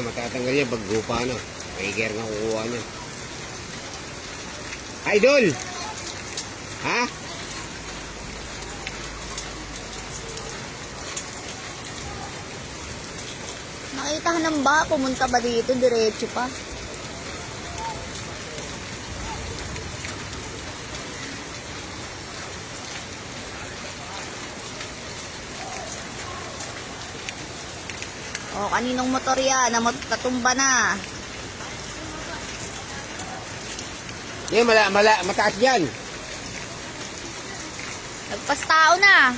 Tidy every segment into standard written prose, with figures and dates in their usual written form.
matatanggal yan pag gupa na. Tiger nga kukuha niya. Idol! Ha? Nakita ka ng ba? Pumunta ba dito? Diretso pa. O, kaninong motor yan? Natumba na. Yan, mataas yan. Nagpas tao na.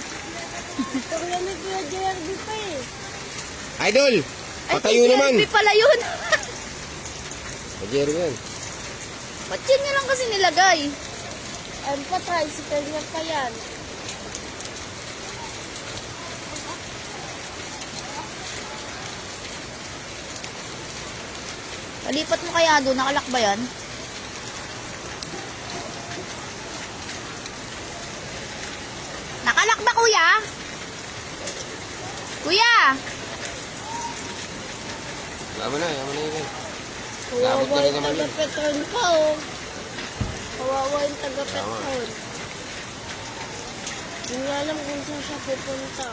Ito ko lang may Kuya JRB pa eh. Idol! Patayo Ay, naman. JRB pala yun. Pajero yan. Ba't yun nyo lang kasi nilagay? Ano pa, tricycle niya pa yan. Palipat mo kaya doon, nakalak ba yan? Nakalak ba, kuya? Kuya! Yaman na yun. Kawawa Labot na rin yung naman yun. taga-petron pa oh. Kawawa yung taga-petron. Hindi nga alam kung saan siya pupunta.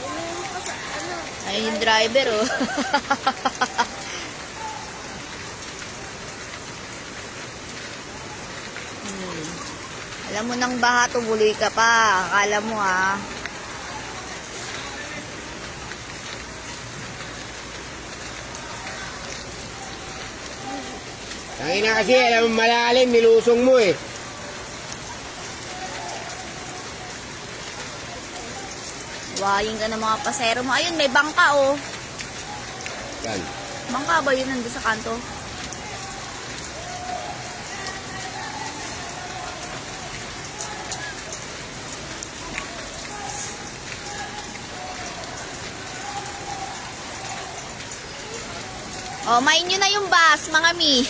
Ano yung ano? Ayun yung driver, oh. Alam mo nang baha, tubuloy ka pa. Akala mo, ah. Tangina kasi, alam mo malalim, nilusong mo eh. Waying ka ng mga pasero mo. Ayun, may bangka, oh. Yan. Bangka ba yun nandun sa kanto? Oh, main nyo na yung bus, mga mi.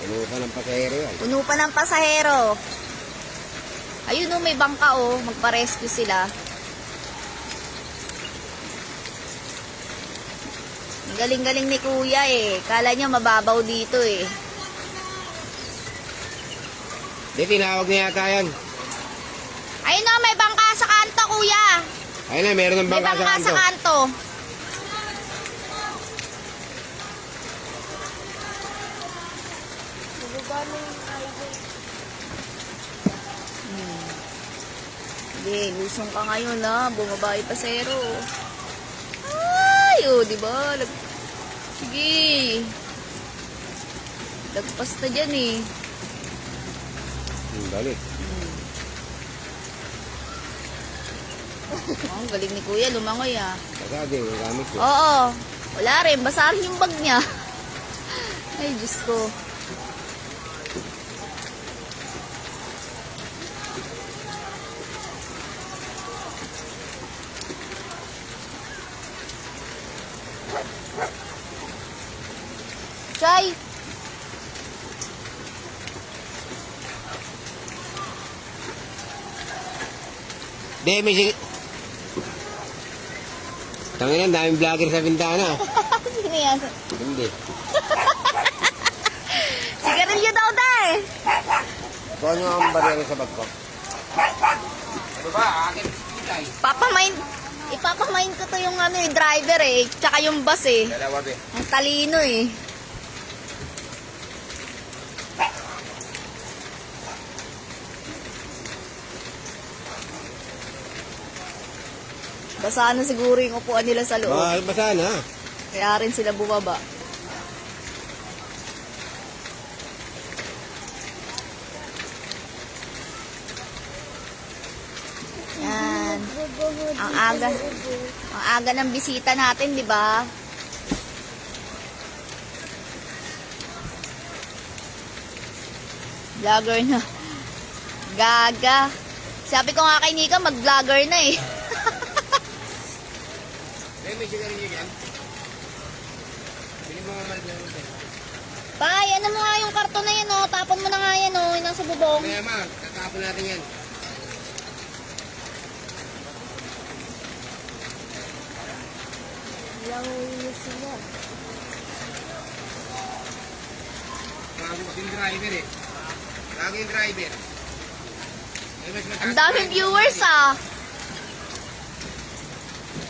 Puno pa ng pasahero yan. Puno pa ng pasahero. Ayun, oh, may bangka, oh. Magpa-rescue sila. Ang galing-galing ni kuya, eh. Kala niya mababaw dito, eh. Di, tinawag na yata yan. Ayun, oh, may bangka sa kanto, kuya. Ayun na, meron ng May bangka bangka sa sa kanto. kanto. Nababa na yung highway. Sige, lusong ka ngayon, ha. Bumaba yung pasero. Ay, oh, diba? Sige. Lagpas na dyan, eh. Balik. Oh, ang galing ni kuya, lumangoy, ah. Kasadi, yung gamit ko. Oo. Wala rin. Basa rin yung bag niya. Ay, Diyos ko. Chay! Di, may sige. Tangina, daming vlogger sa bintana. Sino yan? Hindi. Sigarilyo daw, day! Kuha nyo ang barya sa bag ko. Ano ba? Akin pilay. Ipapamain ko to yung ano, yung driver, eh. Tsaka yung bus, eh. Dalawa, be. Ang talino, eh. Basa na siguro yung upuan nila sa loob. Basa na. Kaya rin sila bumaba. Yan. Ang aga ng bisita natin, di ba? Vlogger na. Gaga. Sabi ko nga kay Nika, mag-vlogger na, eh. May sigarilyo yan. Bili mo nga maligyan. Tay, ano mo nga yung karton na yan, oh. Tapon mo na nga yan, oh. Yung nasa bubong. Kaya ma, tatapon natin yan. Langoy sila. Bago kasing driver eh. Lagi yung driver. Eh, mas mataas Ang daming driver. viewers ah.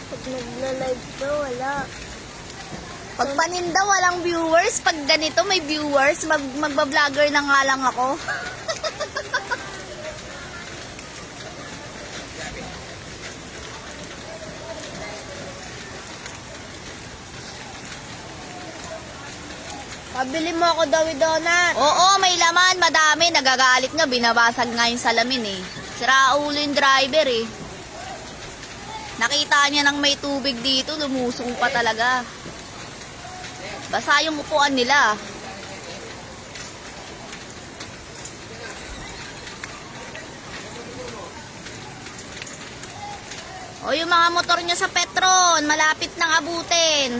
Pag nagla-live ka, wala. Pag paninda walang viewers, pag ganito may viewers, magba-vlogger na nga lang ako. Pabili mo ako daw donut. Oo, may laman, madami. Nagagalit nga, binabasag nga yung salamin eh. Sira ulo yung driver eh. Nakita niya nang may tubig dito, lumusong pa talaga. Basa yung upuan nila. O yung mga motor niya sa Petron, malapit nang abutin.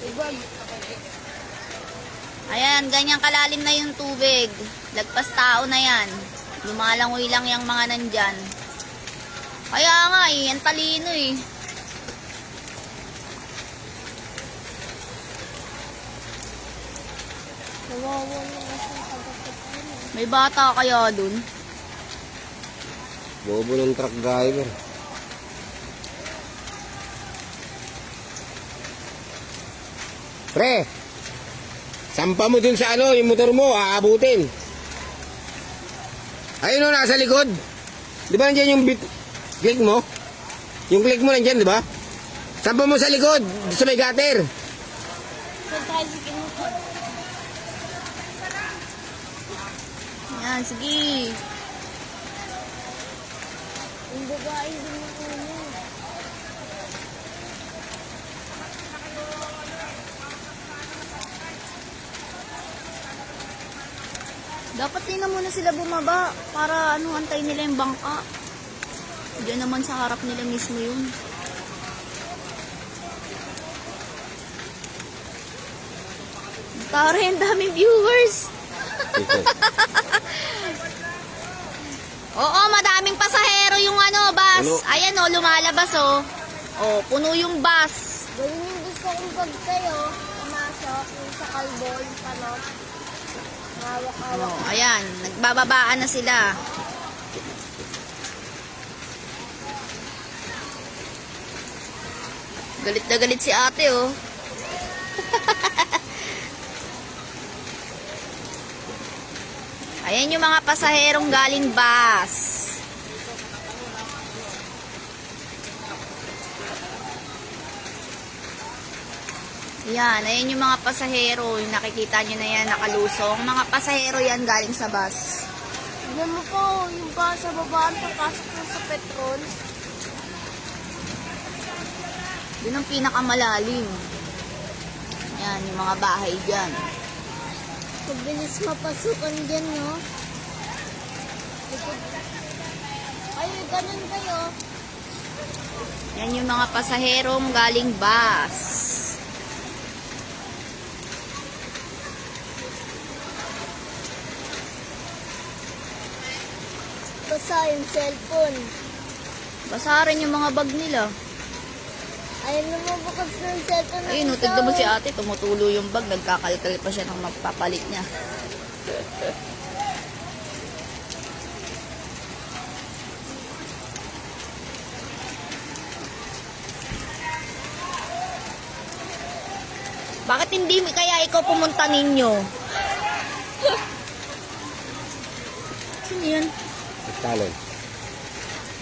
Ibag. Ayan, ganyan kalalim na yung tubig. Lagpas tao na yan. Lumalangoy lang yung mga nandyan. Kaya nga eh, ang talino eh. Nawawa na kasi ang pagkakataon. May bata kaya dun. Bobo ng truck driver. Pre, sampa mo dun sa ano, yung motor mo, aabutin. Ayun o, nasa likod. Di ba nandiyan yung click mo? Yung click mo nandiyan, di ba? Sampa mo sa likod, sa may gutter. Sa tricycle mo po. Ayan, sige. Yung babae din na ano. Dapat din na muna sila bumaba para ano, antay nila yung bangka. Diyan naman sa harap nila mismo yun. Tara, ang daming viewers. Oo, madaming pasahero yung ano, bus. Puno. Ayan o, lumalabas o. O, puno yung bus. Ganyan yung gusto kong pag kayo, pumasok, yung sa kalbo, yung panot. Hawak-hawak. O, ayan, nagbababaan na sila. Galit na galit si ate oh. Ayan yung mga pasaherong galing bus. Yan, ayan yung mga pasahero. Yung nakikita nyo na yan, nakalusong. Mga pasahero yan galing sa bus. Tignan mo po, yung ba sa babaan, papasok na sa Petron. Yun ang pinakamalalim. Yan, yung mga bahay dyan. Mabilis mapasukan dyan, no? Ay, ganun kayo. Yan yung mga pasaherong galing bus. Basta yung cellphone. Basa rin yung mga bag nila. Ayaw na mabukas ng cellphone. ng Ayun, isa. tignan mo si ate, tumutulo yung bag, nagkakalkal pa siya ng magpapalit niya. Bakit hindi kaya ikaw pumunta ninyo? Sino yun? Talon.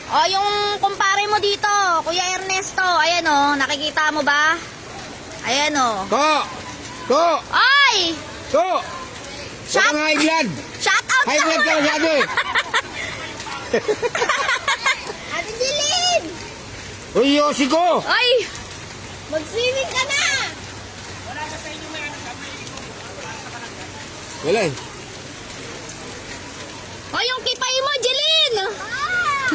O, yung kumpare mo dito, Kuya Ernesto, ayan o, nakikita mo ba? Ayan o. Ko! Ko! Ay! Ko! Shut- Huwag kang high blood! Shout out High blood ka masyado eh! Ate Jeline! Uy, Yossi ko! Ay! Mag-swimming ka na! Wala eh. O, yung kipay mo, Jeline! Ah!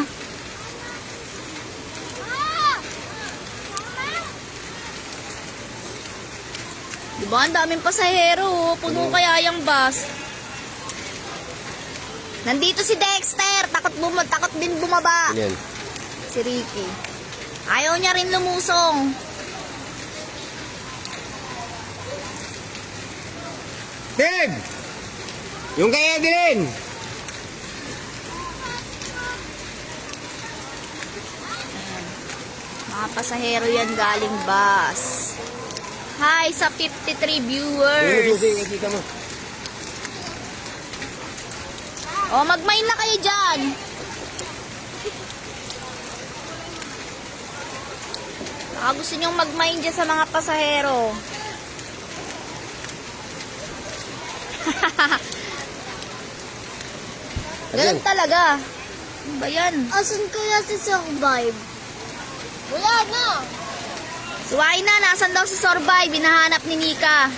Ah! Diba, ang daming pasahero, oh. Puno kaya yung bus. Nandito si Dexter, takot din bumaba. Yan. Si Ricky. Ayaw niya rin lumusong. Dave! Yung kay Evelyn! Mga pasahero yan galing bus. Hi sa 53 viewers. Kita mo. O, mag-mine na kayo dyan. Baka gusto nyong mag-mine dyan sa mga pasahero. Ganun talaga. Ano ba yan? Asan kaya si Survive? Wala na. Suway na, nasan daw si Sorbay? Binahanap ni Nika.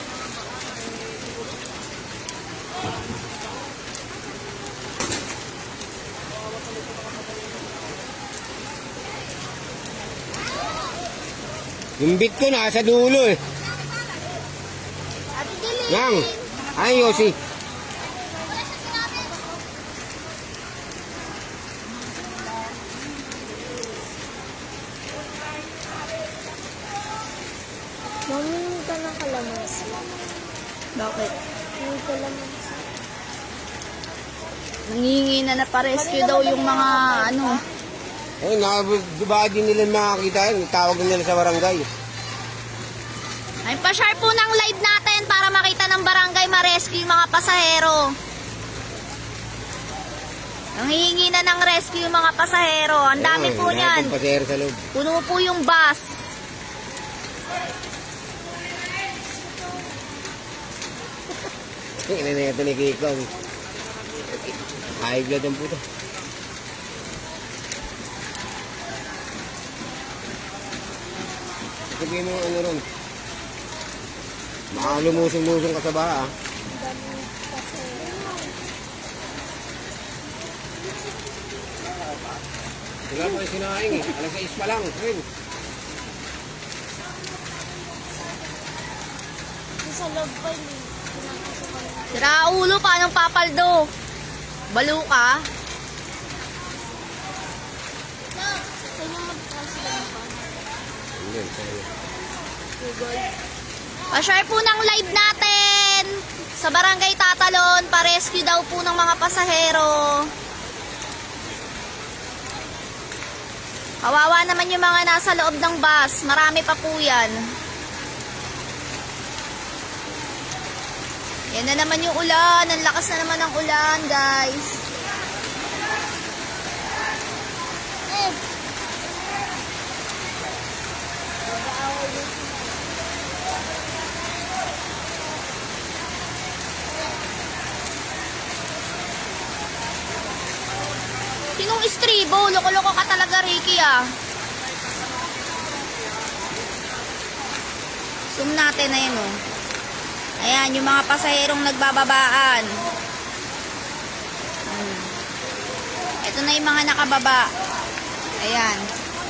Yung bit ko nasa dulo eh. Ate Dilly. Yang! Ay, Yossi. Mamingin ka ng kalamansi. Bakit? May kalamansi. Nangingi na na-rescue daw yung mga ano. Ay, diba din nila makakita yun. Tawag nila sa barangay. Ay, pa-share po ng live natin para makita ng barangay ma-rescue yung mga pasahero. Nangihingi na ng rescue yung mga pasahero. Ang dami po niyan. Yung pasahero sa loob. Puno po yung bus. Tingnan na ito ni Kiko. High blood ang puto. Sabihin mo ano ron. Baka lumusong-lusong ka sa baha. Ang dami kasi. Wala pa yung sinaing eh. Alas 6 pa lang. Rin. Sa loob pa yun. Sira ulo, paano papaldo? Balo ka? Saan yung mag-translate pa? Hindi, sa'yo. Google. Pa-share po ng live natin sa Barangay Tatalon. Pa-rescue daw po ng mga pasahero. Kawawa naman yung mga nasa loob ng bus. Marami pa po yan. Yan na naman yung ulan. Ang lakas na naman ng ulan, guys. Eh! Sinong istribo? Loko-loko ka talaga, Ricky, ah. Zoom natin na yun, oh. Ayan, yung mga pasaherong nagbababaan. Ito na yung mga nakababa. Ayan.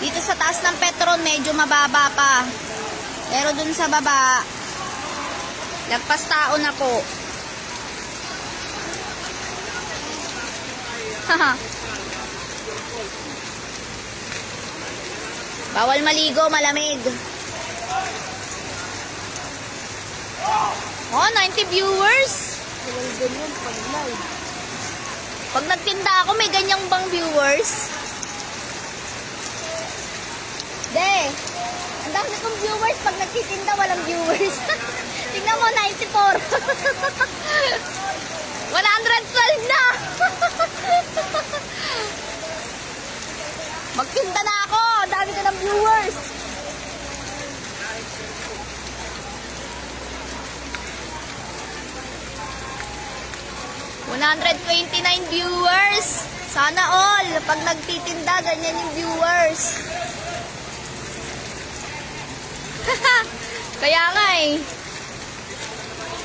Dito sa taas ng Petron, medyo mababa pa. Pero dun sa baba, lagpas tao na po. Bawal maligo, malamig. Oh, 90 viewers. Walang ganyan pag live. Pag nagtinda ako, may ganyang bang viewers? De, ang dami kong viewers. Pag nagtitinda, walang viewers. Tingnan mo, 94. 112 na. Magtinda na ako. Ang dami ko ng viewers. $129 viewers. Sana all. Pag nagtitinda, ganyan yung viewers. Kaya nga eh.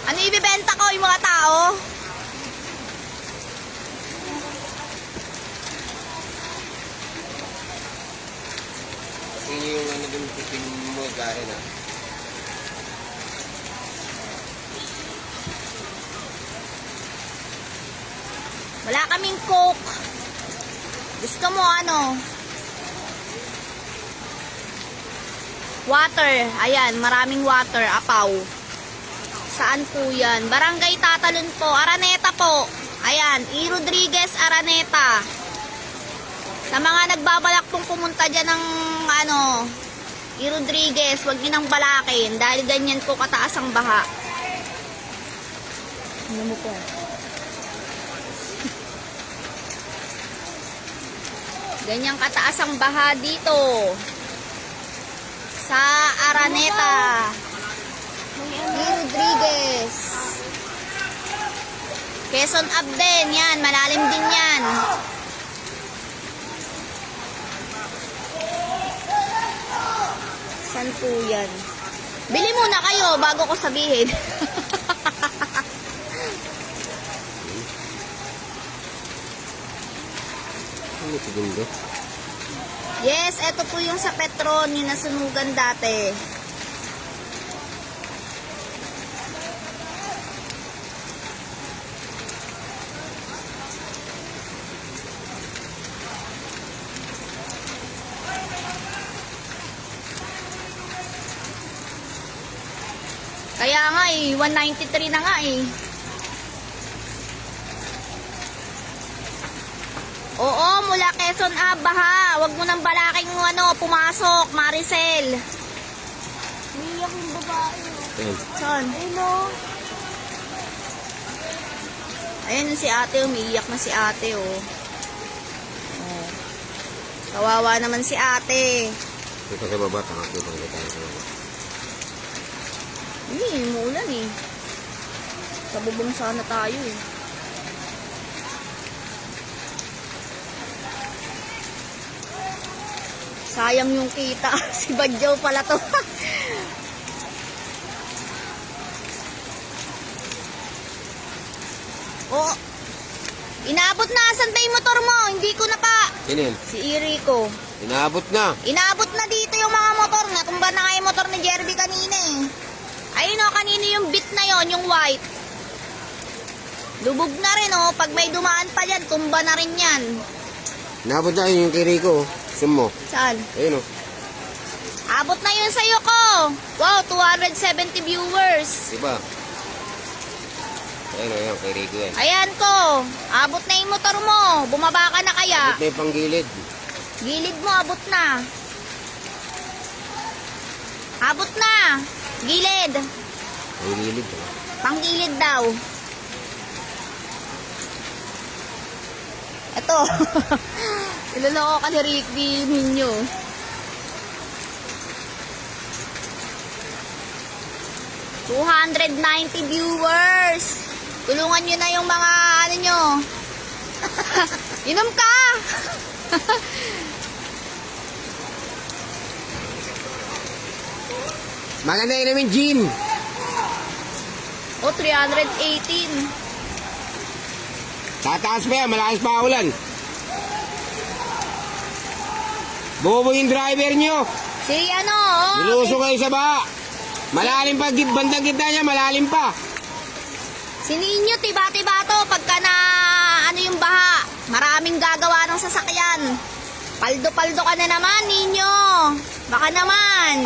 Ano ibibenta ko yung mga tao? Yun yung ano dun titin mo, Karen ah. Wala kaming coke. Gusto mo ano? Water. Ayan, maraming water. Apaw. Saan po yan? Barangay Tatalon po. Araneta po. Ayan, E. Rodriguez, Araneta. Sa mga nagbabalak pong pumunta dyan ng E. Rodriguez, huwag nyo nang balakin dahil ganyan po kataas ang baha. Ano mo po? Ganyang kataas ang baha dito sa Araneta. E. Rodriguez. Quezon Abden, yan, malalim din yan. Saan po yan? Bili muna kayo bago ko sabihin. Ano segundo? Yes, eto po yung sa Petron, yung nasunugan dati. Kaya nga 193 na nga Oo, mula Quezon baha. Huwag mo nang balaking pumasok, Maricel. Umiiyak yung babae. Ayan. Saan? Ayun o. Ayan si ate, umiiyak na si ate, oh. Oh. Kawawa naman si ate. Dito sa baba, takot tayo sa baba. Umuulan Sa bubong sana tayo Sayang yung kita. Si Badyaw pala to. Oh, inaabot na. Saan ba yung motor mo? Hindi ko na pa. Sino yun? Si Irico. Inaabot na. Inaabot na dito yung mga motor na. Tumba na nga yung motor ni Jerby kanina Ayun kanina yung bit na yon, yung white. Lubog na rin pag may dumaan pa dyan, tumba na rin yan. Inaabot na yun yung kay Rico. Sumo. Saan? Ayun Abot na yun sa'yo ko. Wow, 270 viewers. Diba? Ayun kay Rico yan. Ayan ko. Abot na yung motor mo. Bumaba ka na kaya? Abot na yung panggilid. Gilid mo, abot na. Abot na. Gilid. Panggilid. Panggilid daw. Ito. Iloloko ka ni Ricky ninyo. $290 viewers. Tulungan nyo na yung mga nyo. Inom ka. Maganda yun namin, Jim. 318. Tataas pa yan, malakas pa ulan. Bobo yung driver nyo. Si Niluso kayo sa baha. Malalim pa, bandang gitna niya, malalim pa. Si Ninyo, tiba-tiba to pagka na yung baha. Maraming gagawa ng sasakyan. Paldo-paldo ka na naman, Ninyo. Baka naman.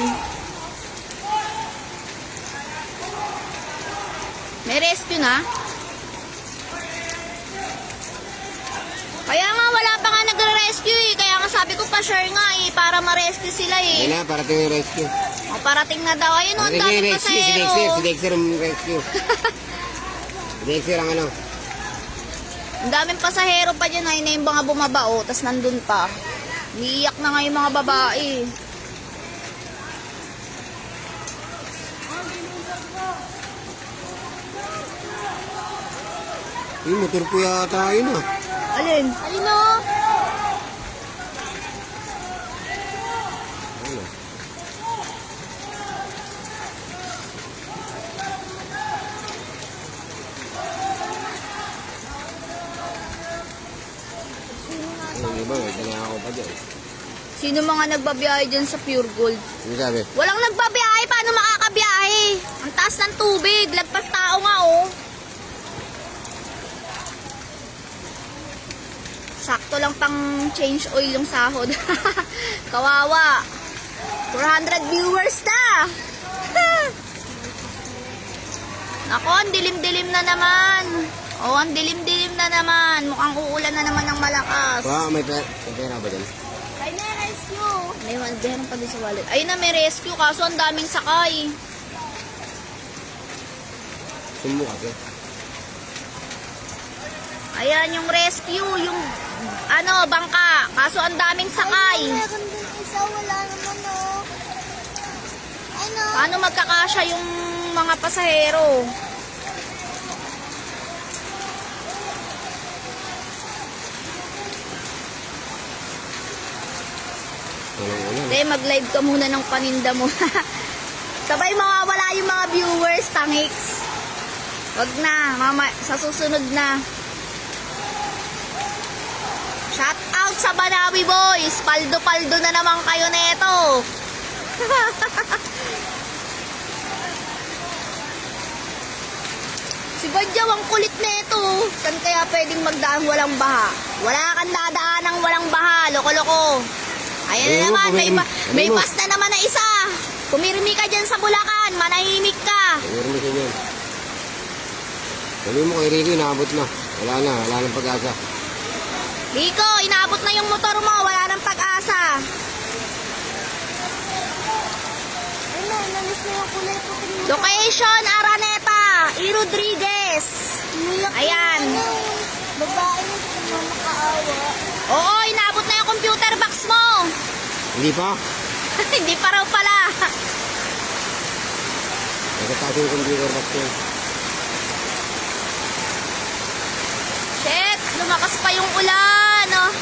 May rescue na? Kaya nga wala pa nga nagre-rescue Kaya nga sabi ko pa-share nga para ma-rescue sila Ayun na, parating yung rescue. O, parating na daw. Ayun ang Parating dami yung pa rescue, si Dexter ang rescue. Si Dexter ang Ang daming pasahero pa dyan na yung mga bumaba tas nandun pa. Umiiyak na nga yung mga babae. Yung motor po yata yun Alin? Ayun o. Ayun. Yung iba, may dala ako pa dyan. Sino mga nagbabiyahe dyan sa Pure Gold? Ano sabi? Walang nagbabiyahe. Paano makakabiyahe? Ang taas ng tubig. Lagpas tao nga Sakto lang pang change oil yung sahod. Kawawa. 400 viewers na. Nako, ang dilim-dilim na naman. Oh, ang dilim-dilim na naman. Mukhang uulan na naman ng malakas. Wow, may pera ba dyan? Ay, may rescue. May meron pa din sa wallet. Ayun na, may rescue. Kaso ang daming sakay. Sumbo kasi. Ayan, yung rescue. Yung, bangka. Kaso ang daming sakay. Ay, meron din isa. Wala naman, oh. Ano? Paano magkakasya yung mga pasahero? Walang. Hindi, mag-live ka muna ng paninda mo. Sabay mawawala yung mga viewers, tangiks. Wag na, mama, sa susunod na. Shout out sa Banawi Boys. Paldo-paldo na naman kayo neto. Si Badyaw, ang kulit neto. Saan kaya pwedeng magdaan walang baha? Wala kang dadaan ng walang baha. Loko-loko. Ayan na naman, may bus na naman na isa. Pumirmi ka dyan sa Bulacan, manahimik ka. Meron siya dyan. Sabi mo kay Rico, inaabot na. Wala nang pag-asa. Rico, inaabot na yung motor mo, wala nang pag-asa. Ay, namis na yung kulay ko. Location, Araneta, E. Rodriguez. Ayan. Babae na siya makaawa. Oo, inaabot na yung computer box mo. Hindi pa? Hindi pa raw pala. Nagkataas yung computer box yun. Shit, lumakas pa yung ulan, oh.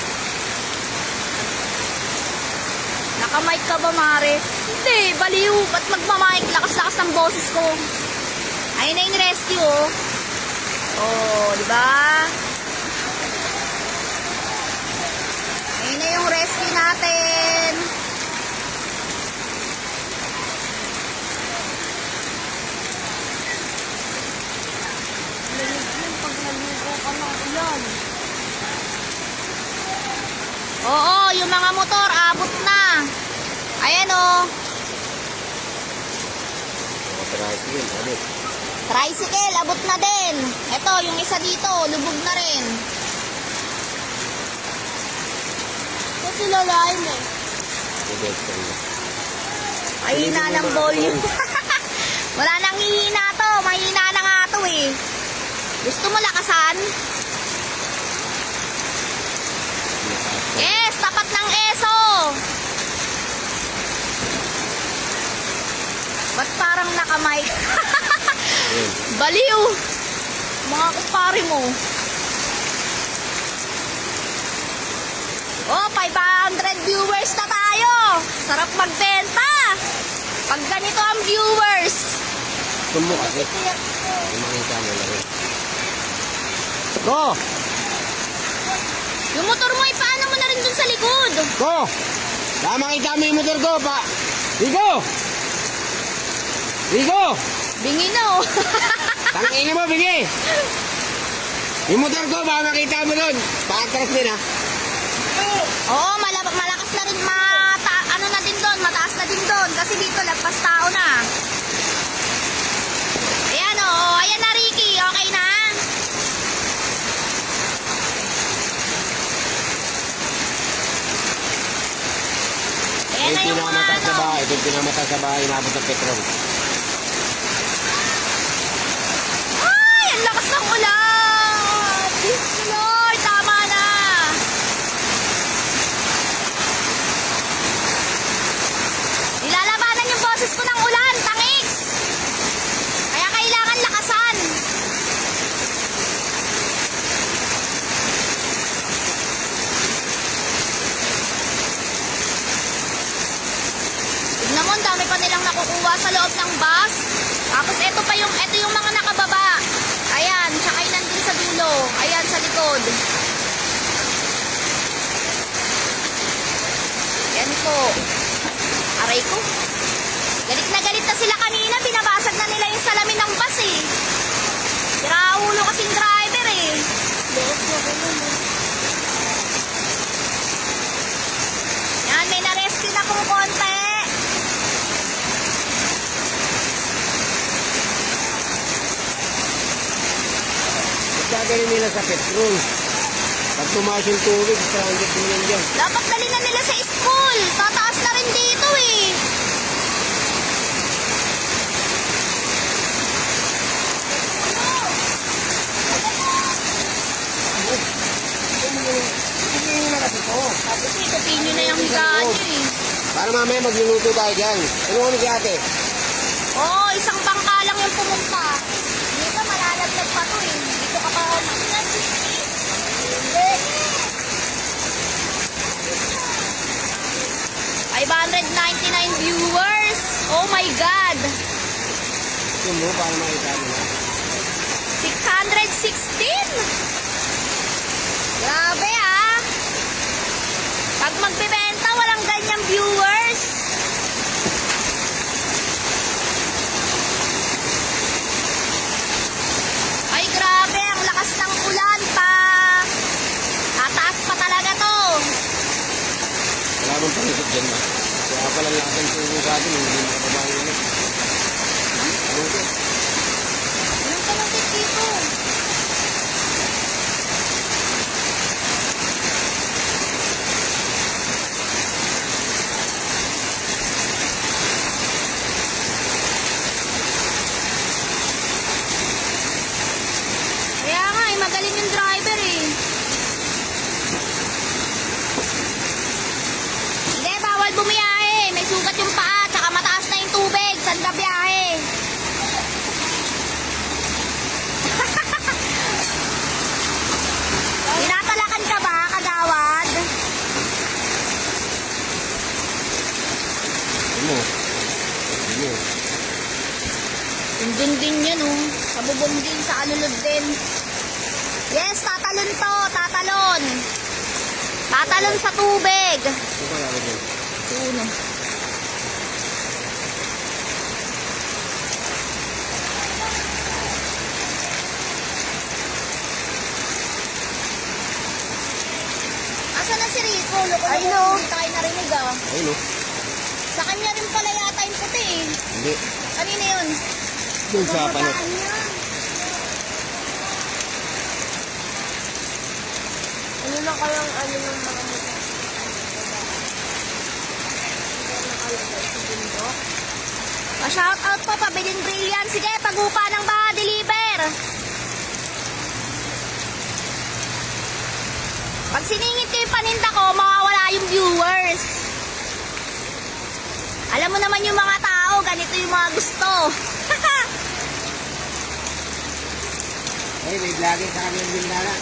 Nakamike ka ba, Mare? Hindi, baliw. Ba't magmamike? Lakas-lakas ng boses ko. Ayun na yung rescue, oh. Oh, di ba? Ayun na yung rescue natin. Lamig yun pag naligo ka ng ulan. Oo, yung mga motor, abot na. Ayan, oh. Mga tricycle yun, abot. Tricycle, abot na din. Ito, yung isa dito, lubog na rin. Kasi lalaim eh. Pedestrian na. Mahina ng volume. Wala nang hihina to. Mahina na nga to eh. Gusto mo lakasan? Yes, tapat ng ESO. Ba't parang nakamay? Ayun. Baliw. Mga kumpare mo. Oh, 500 viewers na tayo. Sarap magbenta. Pag ganito ang viewers. Sumbo kasi. Yung makita mo lang yun. Go! Yung motor mo, ipaano mo na rin dun sa likod. Go! Baka makita mo yung motor ko pa. Rico! Rico! Bingi na oh. Tangina mo, bigi! Yung motor ko, baka makita mo doon. Paatras din ha. Oo, malakas na rin. Ano na din doon, mataas na din doon. Kasi dito, lagpas tao na. Ayan oh, ayan na Ricky. Okay na? Ayan na yung mga pinamata sa ano. bahay. Ito yung pinamata sa bahay. Inabot ng petrol. Ay, ang lakas ng ulan! Diyos ko, Lord, tama na! Nilalabanan yung boses ko ng ulan, tangiks! Kaya kailangan lakasan. Tignan mo, ang dami pa nilang nakukuha sa loob ng bus. Tapos ito yung mga nakababa. Ayan, tsaka yun nandun sa dulo. Ayan, sa likod. Ayan po. Aray ko. Galit na sila kanina. Binabasag na nila yung salamin ng bus eh. Siraulo kasing driver eh. Bukas na ko nun eh. Yan, may na-rescue na kung konti. dadalhin nila sa petrol. Pag tumaas yung tubig, stranded din yan dyan. Dapat dali na nila sa school. Tataas na rin dito eh. Hindi na kasi ito. Tapos itutin nyo na yung higaan nyo eh. Para mamaya magluluto tayo dyan. Ano kami si ate? Oo, isang bangka lang yung pumunta. Dito malalaglag pa to eh. Dito ka pa Hindi. 599 viewers. Oh my God. Yung mo, para makita nila. 616. Grabe ah. Pag magbebenta, walang ganyang viewers. Ay grabe, ang lakas ng ulan pa. Tataas pa talaga to. Wala bang panisip dyan ba? Kaya pala lahat ng tubo sa atin, hindi makababayan ulit. Ano ito? Anong kalungkit dito? Kaya nga, magaling yung driver eh. Hindi, bawal bumiyahe. May sugat yung paa, tsaka mataas na yung tubig. Saan ka biyahe? Tinatalakan ka ba, kagawad? Ano mo? Ano? Dun din yan oh. Sa bubong din, sa alulod din. Yes, tatalon to, tatalon. Tatalon sa tubig. Ito pa lalo dyan. Uno. Asa na si Rico? Ay no. Hindi tayo narinig ah. Ayun o. Sa kanya rin pala yata yung puti eh. Hindi. Kanina yun? Yung sa panot. Ano na kayang ano ng mga mukha? Pa-shout out po, pabilin brilliant. Sige, pagupa ng baha, deliver. Pag siningit ko yung paninda ko, mawawala yung viewers. Alam mo naman yung mga tao, ganito yung mga gusto. Ay, may vlogger sa kami yung bindana.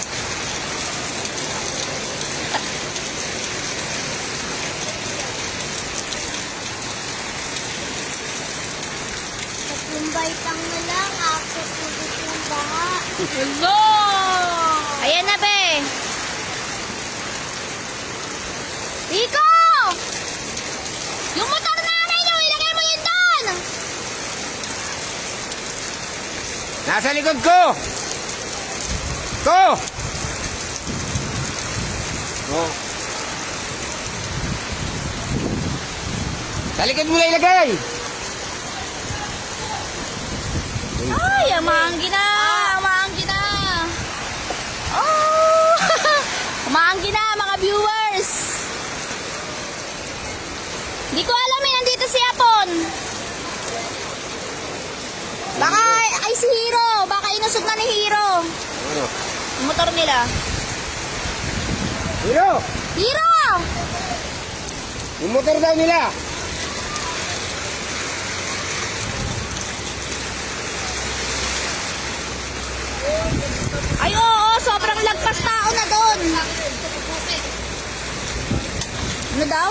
Tatlong baitang na lang, ako tubig ng baha. Hello! Ayan na, be. Rico! Yung motor namin, yung ilagay mo yun doon! Nasa likod ko! Ko! Oh. Sa likod mo na ilagay! Ay, amanggi na! Amanggi na! Oh! Amanggi na, mga viewers! Hindi ko alam eh, nandito si Apon. Baka ay si Hero. Baka inusog na ni Hero. Ano? Yung motor nila. Hiro! Hero! Yung motor daw nila! Ay oo, sobrang lagpas tao na doon. Ano daw?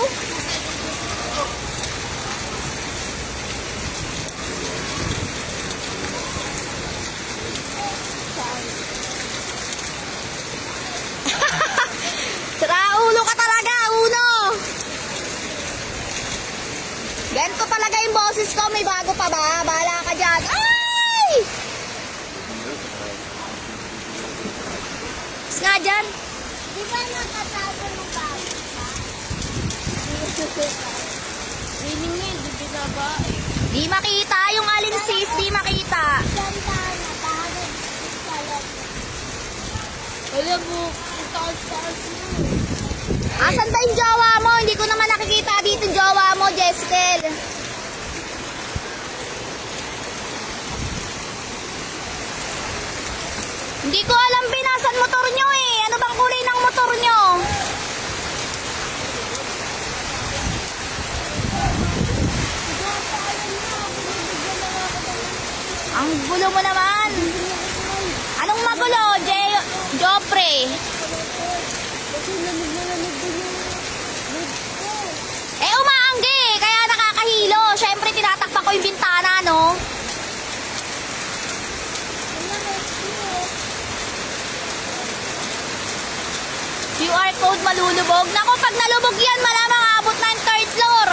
Siraulo ka talaga, uno. Ganito talaga yung boses ko. May bago pa ba? Bahala ka dyan. Ay! Mas nga dyan. Di ba nakatago ng bago pa? Rinig niya, hindi na ba? Di makita yung alin sis, di makita. Ganda na, bago sa loob. Wala po. Ang taas-taas na. Asan ba yung jowa mo? Hindi ko naman nakikita dito yung jowa mo, Jeskel. Hindi ko alam binasan motor nyo eh. Ano bang kulay ng motor nyo? Ang gulo mo naman. Anong magulo, Jopre? Kasi lamig na lamig din yung lid ko. Eh, umaanggi. Kaya nakakahilo. Siyempre, tinatakpan ko yung bintana, no? Wala rescue. QR code malulubog. Naku, pag nalubog yan, malamang abot na yung third floor.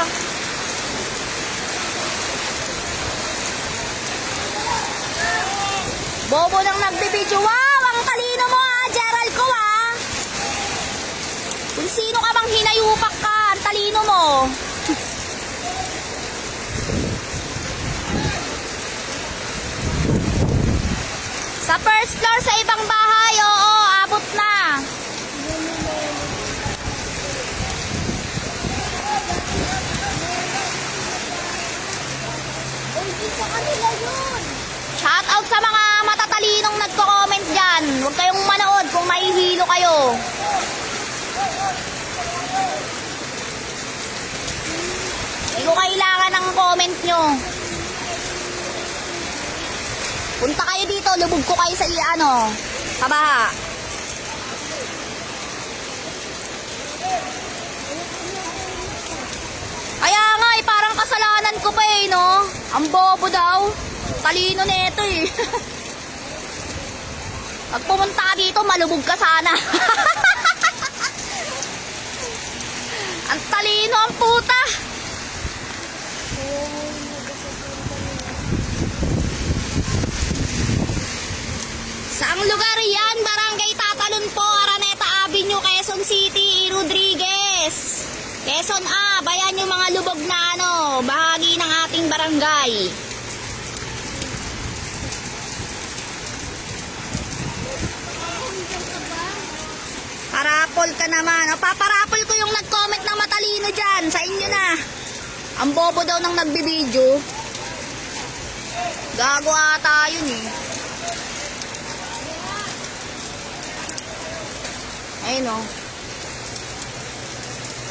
Bobo nang nagbibidyo. Wow, ang talino mo Gerald ko Kung sino ka bang hinayupak ka, ang talino mo. Sa first floor sa ibang bahay, oo, abot na. Uy, di sa kanila yun. Shout out sa mga matatalinong nagko-comment dyan. Huwag kayong manood kung mahihilo kayo. Hindi ko kailangan ng comment nyo. Punta kayo dito, lubog ko kayo sa sa baha. Kaya nga eh, parang kasalanan ko pa eh, no? Ang bobo daw. Talino nito eh. Pag pumunta ka dito, malubog ka sana. Ang talino ang puta. Saang lugar yan? Barangay Tatalon po, Araneta Avenue, Quezon City, Rodriguez. Quezon A, bayan yung mga lubog na bahagi ng ating barangay. Parapol ka naman. O, paparapol ko yung nag-comment na matalino dyan. Sa inyo na. Ang bobo daw ng nagbibideo. Gago ata yun eh. Ayun o.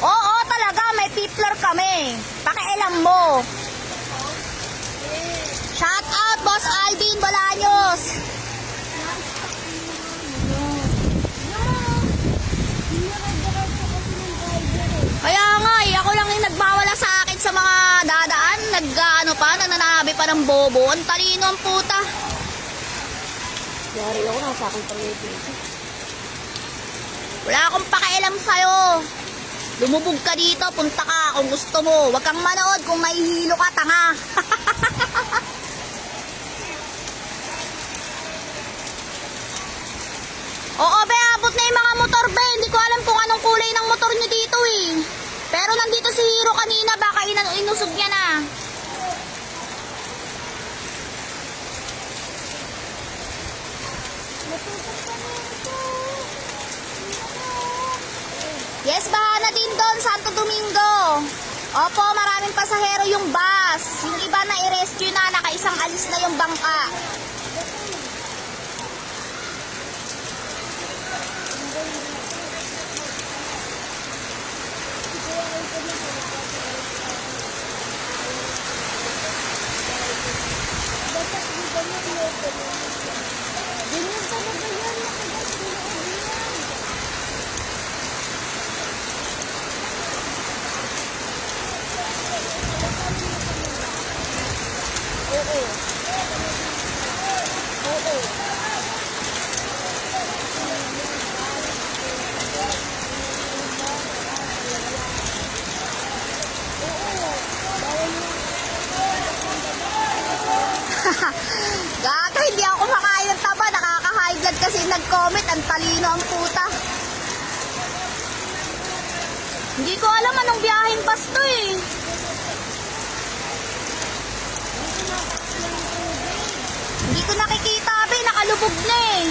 Oo, talaga. May pipler kami. Pakialam mo. Shout out, Boss Alvin Bolaños. Kaya nga eh, ako lang yung nagmawala sa akin sa mga dadaan, nananabi pa ng bobo. Ang talino ang puta. Yari ako, nasa akin pa dito. Wala akong pakialam sa'yo. Lumubog ka dito, punta ka kung gusto mo. Huwag kang manood kung mahihilo ka, tanga. Oo, be, abot na yung mga motor, be. Hindi ko alam kung anong kulay ng motor nyo dito eh. Pero nandito si Hero kanina, baka inusog niya na. Yes, baha na din doon, Santo Domingo. Opo, maraming pasahero yung bus. Yung iba na i-rescue na, nakaisang alis na yung bangka. Ganyan talaga yan. Gaga, hindi ako kumakain ng taba. Nakaka-high blood kasi nag-comment. Ang talino ang puta. Hindi ko alam anong biyaheng bus to eh. Hindi ko nakikita, be. Nakalubog na eh.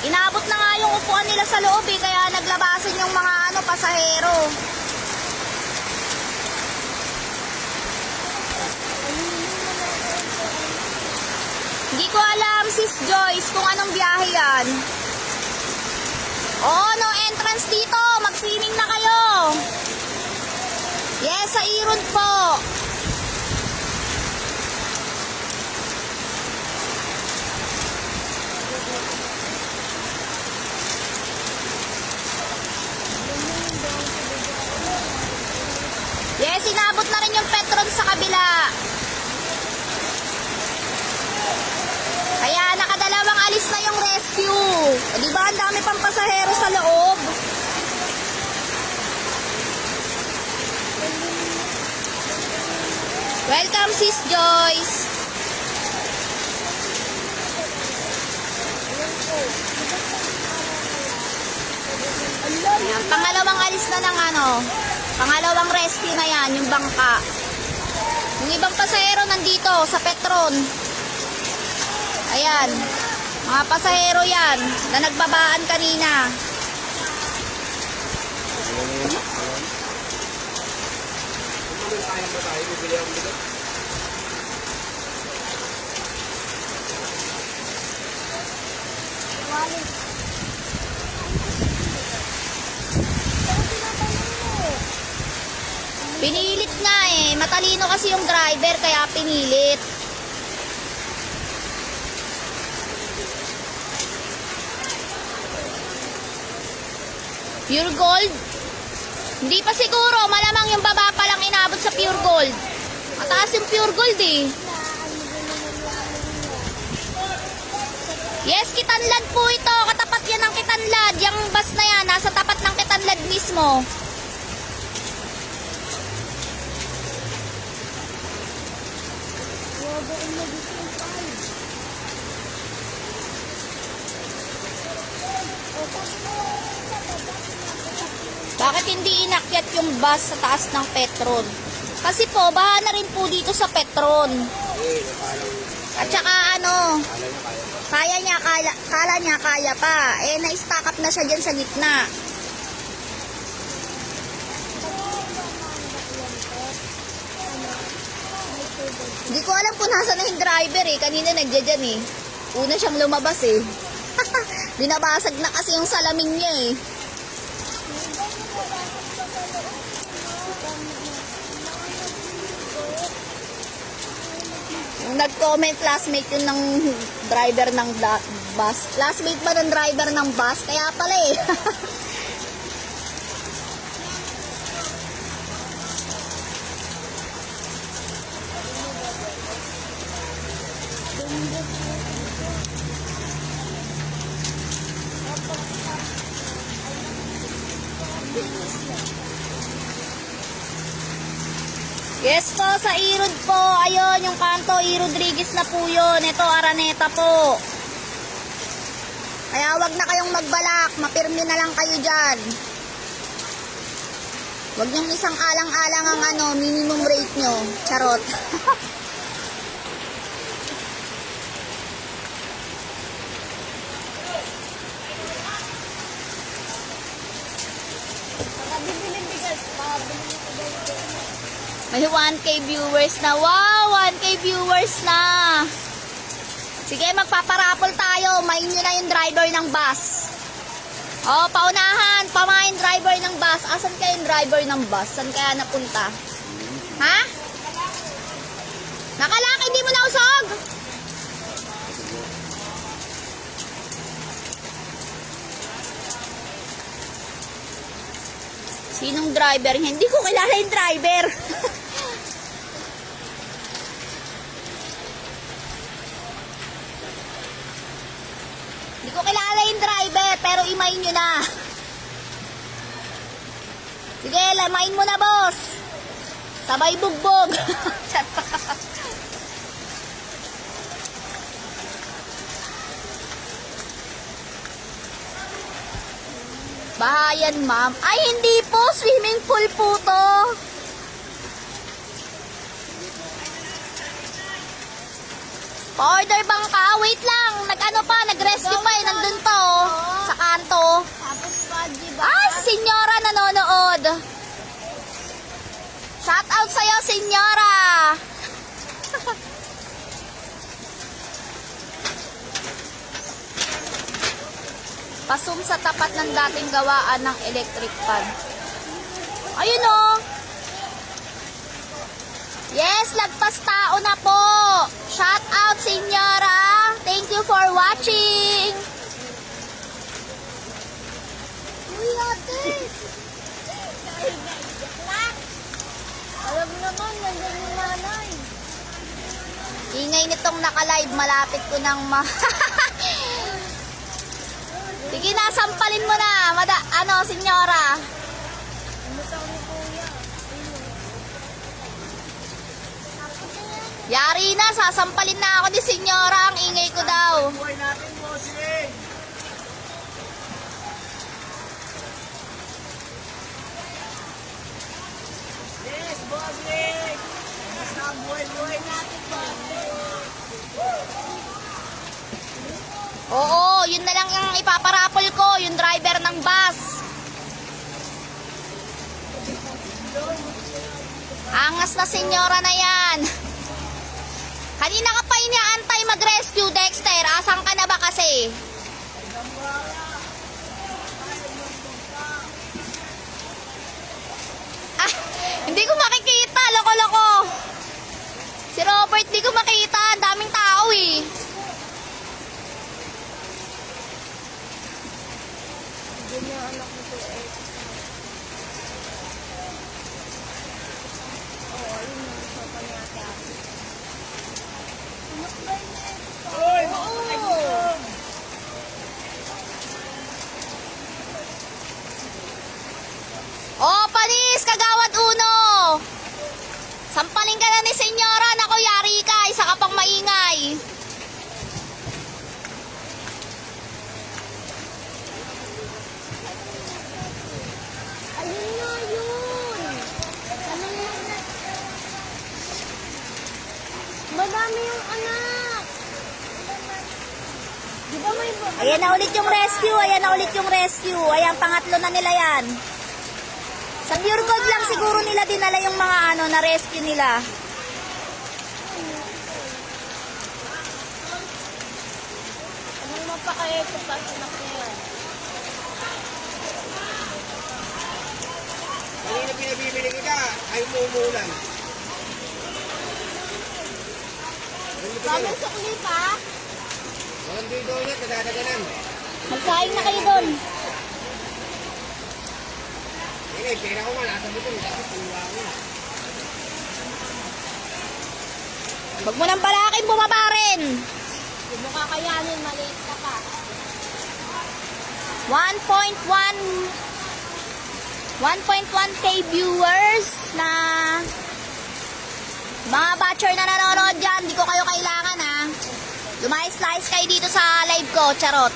Inabot na nga yung upuan nila sa loob eh, kaya naglabasan yung mga pasahero. Hindi ko alam, Sis Joyce, kung anong biyahe yan. Oo, no entrance dito. Mag-swimming na kayo. Yes, sa Iron po. Yes, inabot na rin yung Petron sa kabila. Kaya nakadalawang alis na yung rescue. O, diba ang dami pang pasahero sa loob? Welcome, Sis Joyce. Ayan, pangalawang alis na ng pangalawang rescue na yan, yung bangka. Yung ibang pasahero nandito sa Petron. Ayan, mga pasahero yan na nagbabaan kanina. Pinilit nga eh, matalino kasi yung driver kaya pinilit. Pure gold? Hindi pa siguro, malamang yung baba pa lang inabot sa pure gold. Mataas yung pure gold eh. Yes, Kitanlad po ito. Katapat yan ng Kitanlad. Yung bus na yan, nasa tapat ng Kitanlad mismo. Bakit hindi inakyat yung bus sa taas ng Petron? Kasi po, baha na rin po dito sa Petron. At saka kala niya kaya pa. Eh, na-stack up na siya dyan sa gitna. Hindi ko alam kung nasa na yung driver eh. Kanina nagdyan eh. Una siyang lumabas eh. Binabasag na kasi yung salamin niya eh. Nag-comment classmate yun ng driver ng bus. Classmate ba ng driver ng bus? Kaya pala eh. Yes po, sa Irod po. Ayun, yung kanto, Rodriguez na po yun. Ito, Araneta po. Kaya wag na kayong magbalak. Mapirmi na lang kayo dyan. Wag niyong isang alang-alang ang minimum rate nyo. Charot. May 1K viewers na. Wow! 1K viewers na. Sige, magpaparapol tayo. Main nyo na yung driver ng bus. Oh, paunahan. Pamain driver ng bus. Asan kaya yung driver ng bus? Saan kaya napunta? Ha? Nakalaki, di mo na usog? Sinong driver? Hindi ko kilala yung driver. Hindi ko kilala yung driver, pero imain nyo na. Sige, lamain mo na, boss. Sabay bugbog. Bahayan, ma'am. Ay, hindi po. Swimming pool po to. Pa-order bang ka? Wait lang. Nag-ano pa? Nag-rescue pa eh. Nandun pa oh. out sa'yo, senyora! Pasum sa tapat ng dating gawaan ng electric fan. Ayun o! Yes, lagpas tao na po! Shout out, senyora! Thank you for watching! Uy, ate! Alam mo naman, nandiyan yung nanay. Ingay nitong naka-live, malapit ko nang Sige na, sampalin mo na. Senyora. Yari na, sasampalin na ako ni senyora. Ang ingay ko daw. Buhay natin, bossing! Yes, bossing! Basta ang buhay natin, bossing! Oo, yun na lang yung ipaparapol ko, yung driver ng bus. Angas na senyora na yan. Kanina ka pa inaantay mag-rescue, Dexter. Asan ka na ba kasi? Ah, hindi ko makikita. Loko-loko. Si Robert, hindi ko makita. Ang daming tao eh. Hindi niya anak nito eh. Oo, yun yung sopa ni ate ate. Anak ba yun eh? Uy, mga pakigutom! Oh, panis! Kagawad uno! Sampaling ka na ni senyora. Nako, yari ka. Isa ka pang maingay. Ayun na yun! Ano yun? Madami yung anak! Di ba may Ayan na ulit yung rescue. Ayan na ulit yung rescue. Ayan, pangatlo na nila yan. Sa Pure Gold lang siguro nila dinala yung mga na rescue nila. Anong mapakaeto pa sa anak na yan? Kanina pinabibili kita, ay umuulan. Mama, sukli pa? Walang dito ulit, nadadaganan. Magsaing na kayo doon. Ngayon, pera ko nga, nasa buto. Dapat puluwa ko. Huwag mo nang balakin, bumaba rin. Hindi mo kakayanin, maliit ka pa. 1.1K viewers na mga batcher na nanonood dyan. Di ko kayo kailangan ha. Lumayas-layas kayo dito sa live ko. Charot.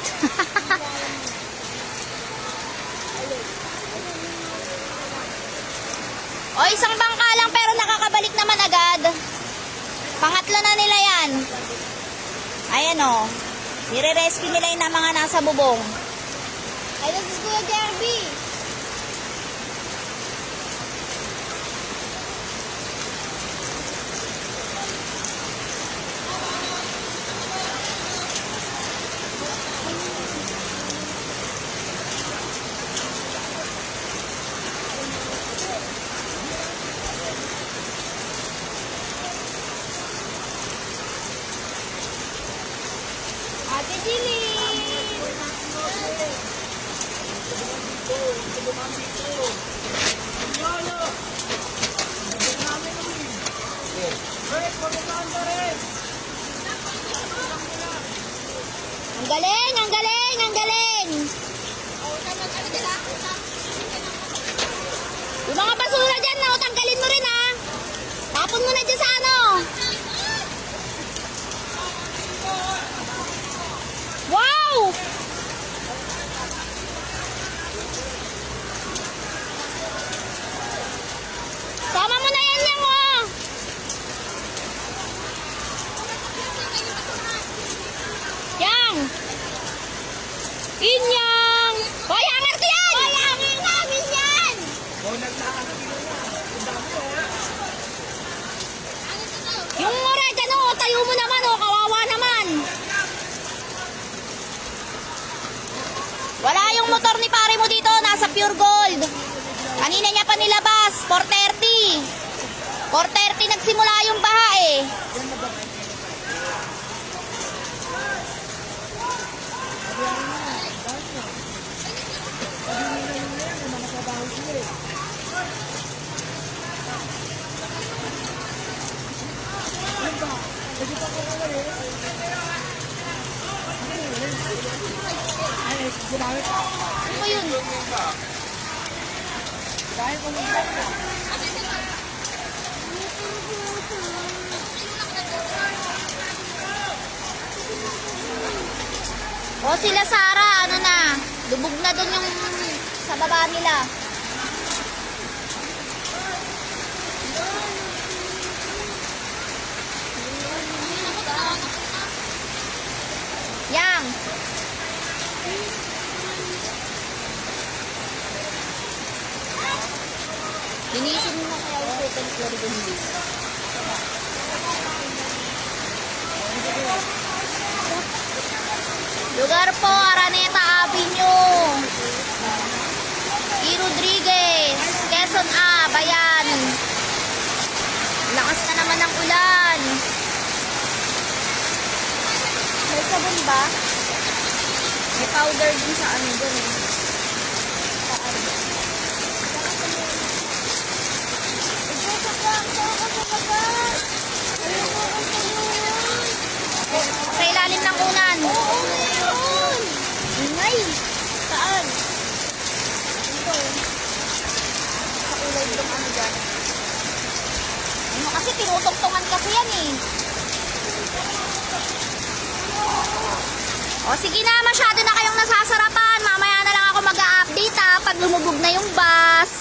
O, isang bangka lang pero nakakabalik naman agad. Pangatlo na nila yan. Ayan o. Nire-rescue nila yung mga nasa bubong. Ay, this is Kuya Derby. Ate Jilly. Ang galing, ang galing, ang galing. Yung mga basura dyan, no, tanggalin mo rin ha. Tapon mo na dyan sa ano. Wow! Sama mo na yan yan, oh. Yang! Inyang! Hoy, hanger ko yan! Ay, hangin namin yan! O, nagtakas kilo na. Ang dami, oh. layo mo naman, oh. Kawawa naman. Wala yung motor ni pare mo dito. Nasa Pure Gold. Kanina niya pa nilabas. 4:30. 4:30 nagsimula yung baha eh. Ano ba yun? O sila Sara, ano na, lubog na dun yung sa baba nila. Yang. Linisin mo na kaya yung second floor dun dito. Lugar po, Araneta Avenue. E. Rodriguez, Quezon A, Bayan. Lakas na naman ng ulan. May sabon ba? May powder din sa ano dun eh. Sa ilalim ng unan. Ingay. Saan? Ito. Sa kulay itong ano dyan. Ano kasi tinutungtungan kasi yan eh. O sige na, masyado na kayong nasasarapan. Mamaya na lang ako mag-a-update ha pag lumubog na yung bus.